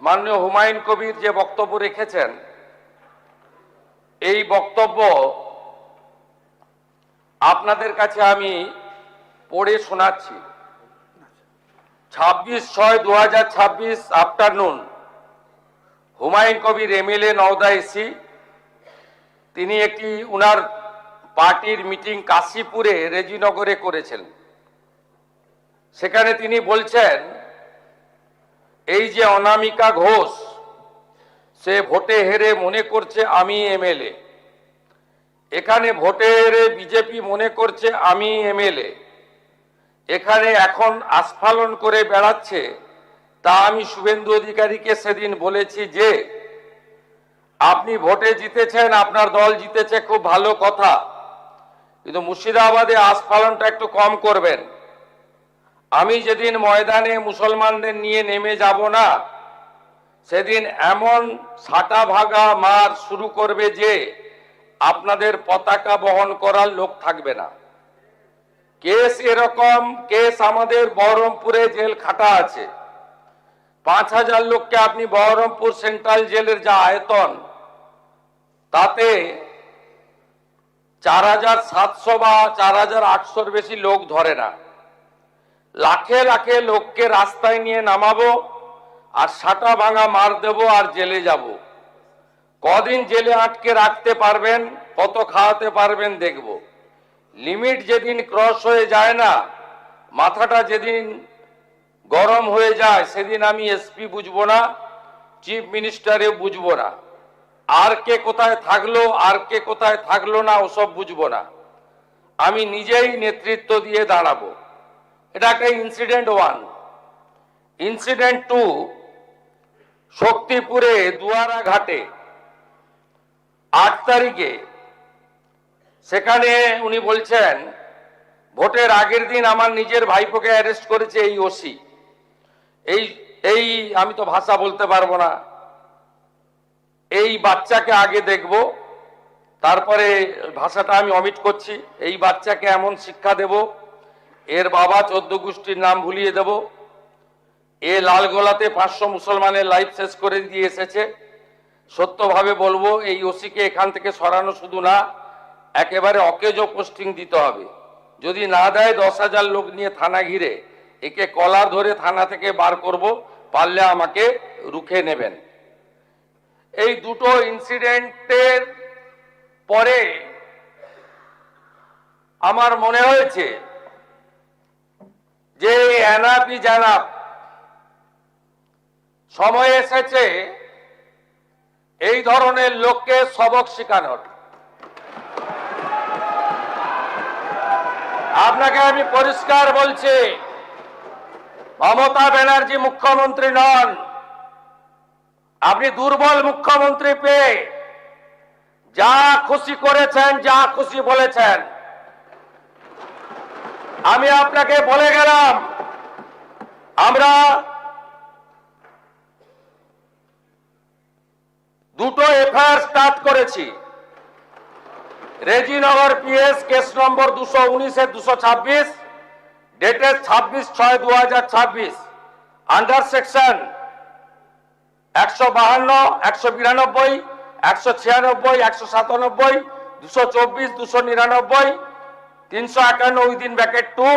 মাননীয় হুমায়ুন কবির যে বক্তব্য রেখেছেন, এই বক্তব্য আপনাদের কাছে আমি পড়ে শোনাচ্ছি। 26/6/2026 afternoon, Humayun Kabir MLA Nowda AC, তিনি একটি উনার পার্টির মিটিং কাশীপুরে রেজিনগরে করেছেন। সেখানে তিনি বলছেন, এই যে অনামিকা ঘোষ, সে ভোটে হেরে মনে করছে আমি এমএলএ, এখানে ভোটে হেরে বিজেপি মনে করছে আমি এমএলএ, এখানে এখন আস্ফালন করে বেড়াচ্ছে। তা আমি শুভেন্দু অধিকারীকে সেদিন বলেছি যে আপনি ভোটে জিতেছেন, আপনার দল জিতেছে, খুব ভালো কথা, কিন্তু মুর্শিদাবাদে আস্ফালনটা একটু কম করবেন। আমি যেদিন ময়দানে মুসলমানদের নিয়ে নেমে যাব না, সেদিন এমন সাটা ভাগা মার শুরু করবে যে আপনাদের পতাকা বহন করার লোক থাকবে না। কেস এরকম, কেস আমাদের বহরমপুরে জেল খাটা আছে। 5000 লোককে আপনি বহরমপুর সেন্ট্রাল জেলের যা আয়তন, তাতে 4700 বা 4800-র বেশি লোক ধরে না। লাখে লাখে লোককে রাস্তায় নিয়ে নামাবো আর সাটা ভাঙা মার দেব আর জেলে যাব। কদিন জেলে আটকে রাখতে পারবেন, কত খাওয়াতে পারবেন দেখব। লিমিট যেদিন ক্রস হয়ে যায় না, মাথাটা যেদিন গরম হয়ে যায়, সেদিন আমি এসপি বুঝবো না, চিফ মিনিস্টারেও বুঝবো না। আর কে কোথায় থাকলো আর কে কোথায় থাকলো না ওসব বুঝবো না। আমি নিজেই নেতৃত্ব দিয়ে দাঁড়াবো। এটা একটা ইনসিডেন্ট 1। ইনসিডেন্ট 2, শক্তিপুরে দুয়ারা ঘাটে 8 তারিখে, সেখানে উনি বলছেন ভোটের আগের দিন আমার নিজের ভাইপোকে অ্যারেস্ট করেছে এই ওসি। এই আমি তো ভাষা বলতে পারবো না। এই বাচ্চাকে আগে দেখব, তারপরে ভাষাটা আমি অমিট করছি। এই বাচ্চাকে এমন শিক্ষা দেব, এর বাবা 14 গোষ্ঠীর নাম ভুলিয়ে দেব। এ লালগোলাতে 500 মুসলমানের লাইফ শেষ করে দিয়ে এসেছে। সত্যভাবে বলবো, এই ওসিকে এখান থেকে সরানো শুধু না, একেবারে অকেজো পোস্টিং দিতে হবে। যদি না দেয় 10,000 লোক নিয়ে থানা ঘিরে একে কলার ধরে থানা থেকে বার করব, পারলে আমাকে রুখে নেবেন। এই দুটো ইনসিডেন্টের পরে আমার মনে হয়েছে যে এনাফি জানাব, সময় এসেছে এই ধরনের লোককে সবক শেখানোর। আপনাকে আমি পরিষ্কার বলছি, মমতা ব্যানার্জি মুখ্যমন্ত্রী নন। আপনি দুর্বল মুখ্যমন্ত্রী পেয়ে যা খুশি করেছেন, যা খুশি বলেছেন। আমি আপনাকে বলে গেলাম, আমরা দুটো এফআইআর স্টার্ট করেছি। Rejinagar PS case number 219/226, dated 26/6/2026, under section 152, 192, 196, 197, 224, 299, 351 within bracket 2,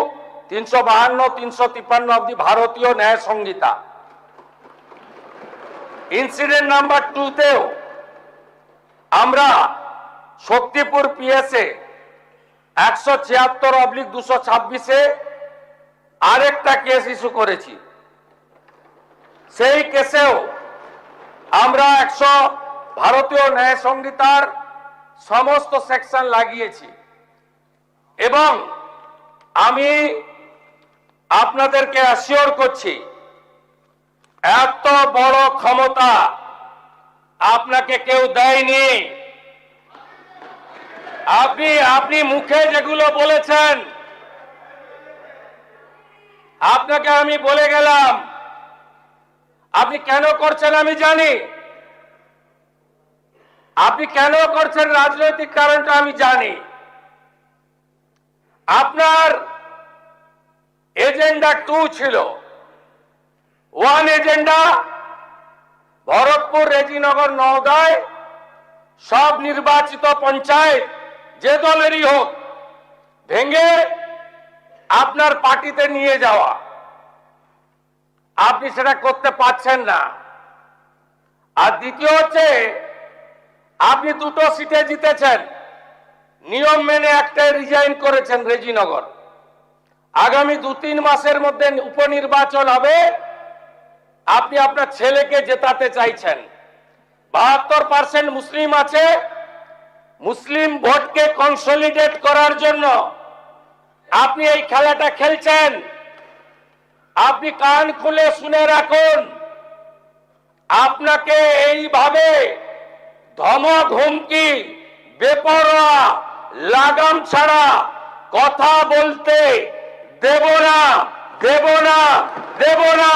352, 353 of the ভারতীয় ন্যায় সংহিতা। ইনসিডেন্ট নাম্বার 2তেও আমরা শক্তিপুর পিএসএ 176/226-এ আরেকটা কেস ইস্যু করেছি। সেই কেসেও আমরা ভারতীয় ন্যায় সংহিতার সমস্ত সেকশন লাগিয়েছি। এবং আমি আপনাদেরকে অ্যাসিওর করছি, এত বড় ক্ষমতা আপনাকে কেউ দেয়নি। আপনি মুখে যেগুলো বলেছেন, আপনাকে আমি বলে গেলাম, আপনি কেন করছেন আমি জানি। আপনি কেন করছেন রাজনৈতিক কারণটা আমি জানি। আপনার এজেন্ডা 2 ছিল। 1 এজেন্ডা রেজিনগর নওদায় সব নির্বাচিত পঞ্চায়েত যে দলেরই হোক ভেঙে আপনার পার্টিতে নিয়ে যাওয়া, আপনি সেটা করতে পারছেন না। আর দ্বিতীয় হচ্ছে, আপনি দুটো সিটে জিতেছেন, নিয়ম মেনে একটাই রিজাইন করেছেন রেজিনগর। আগামী 2-3 মাসের মধ্যে উপনির্বাচন হবে, আপনি আপনার ছেলেকে জেতাতে চাইছেন। 72% মুসলিম আছে, মুসলিম ভোটকে কনসলিডেট করার জন্য আপনি এই খেলাটা খেলছেন। আপনি কান খুলে শুনে রাখুন, আপনাকে এইভাবে ধমক হুমকি বেপরোয়া লাগাম ছাড়া কথা বলতে দেব না, দেব না, দেব না।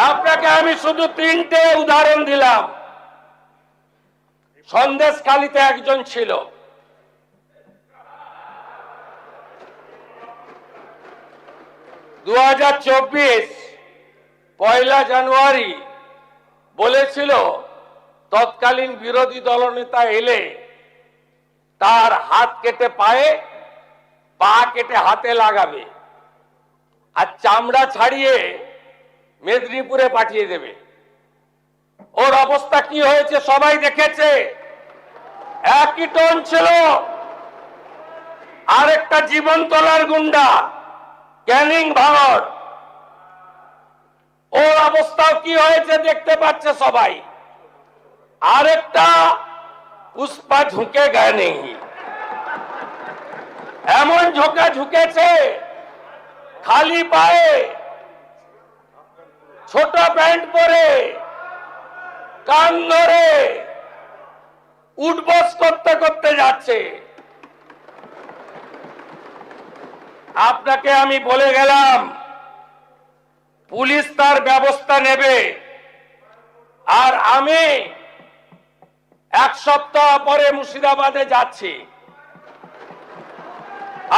আপনাকে আমি শুধু 3টে উদাহরণ দিলাম। সন্দেশখালীতে একজন ছিল, 2024 1 জানুয়ারি বলেছিল তৎকালীন বিরোধী দলনেতা এলে তার হাত কেটে পায়ে, পা কেটে হাতে লাগাবে আর চামড়া ছাড়িয়ে মেদিনীপুরে পাঠিয়ে দেবে। ওর অবস্থা কি হয়েছে সবাই দেখেছে। একই টোন ছিল। আরেকটা জীবনতলার গুন্ডা ক্যানিং ভাঙড়, ওর অবস্থাও কি হয়েছে দেখতে পাচ্ছে সবাই। আরেকটা পুষ্পা ঝুঁকে গায়ে নেই, এমন ঝোঁকা ঝুঁকেছে খালি পায়ে, ছোট প্যান্ট পরে, কান ধরে উঠবস করতে করতে যাচ্ছে। আপনাকে আমি বলে গেলাম, পুলিশ তার ব্যবস্থা নেবে। আর আমি 1 সপ্তাহ পরে মুর্শিদাবাদে যাচ্ছি।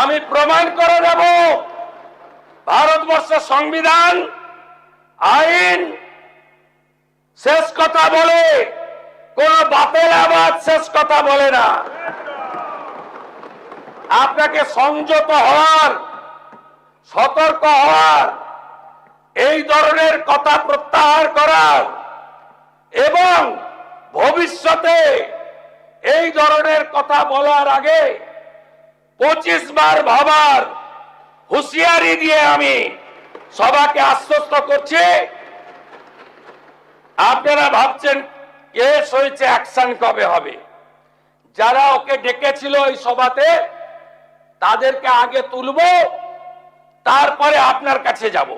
আমি প্রমাণ করে দেব ভারতবর্ষের সংবিধান, আইন শেষ কথা বলে, কোন বাপের আবাদ শেষ কথা বলে না। আপনাকে সংযত হওয়ার, সতর্ক হওয়ার, এই ধরনের কথা প্রত্যাহার করার এবং ভবিষ্যতে এই ধরনের কথা বলার আগে 25 বার ভাবার হুঁশিয়ারি দিয়ে আমি সবাইকে আশ্বস্ত করছি। আপনারা ভাবছেন কেস হয়েছে, অ্যাকশন কবে হবে? যারা ওকে ডেকেছিল এই সভাতে তাদেরকে আগে তুলব, তারপরে আপনার কাছে যাব।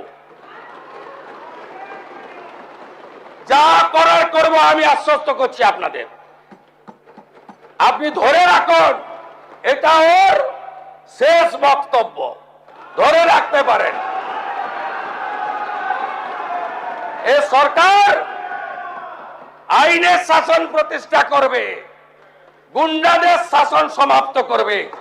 যা করার করব, আমি আশ্বস্ত করছি আপনাদের। আপনি ধরে রাখুন, এটা ওর শেষ বক্তব্য, ধরে রাখতে পারেন। এ সরকার আইনের শাসন প্রতিষ্ঠা করবে, গুন্ডাদের শাসন সমাপ্ত করবে।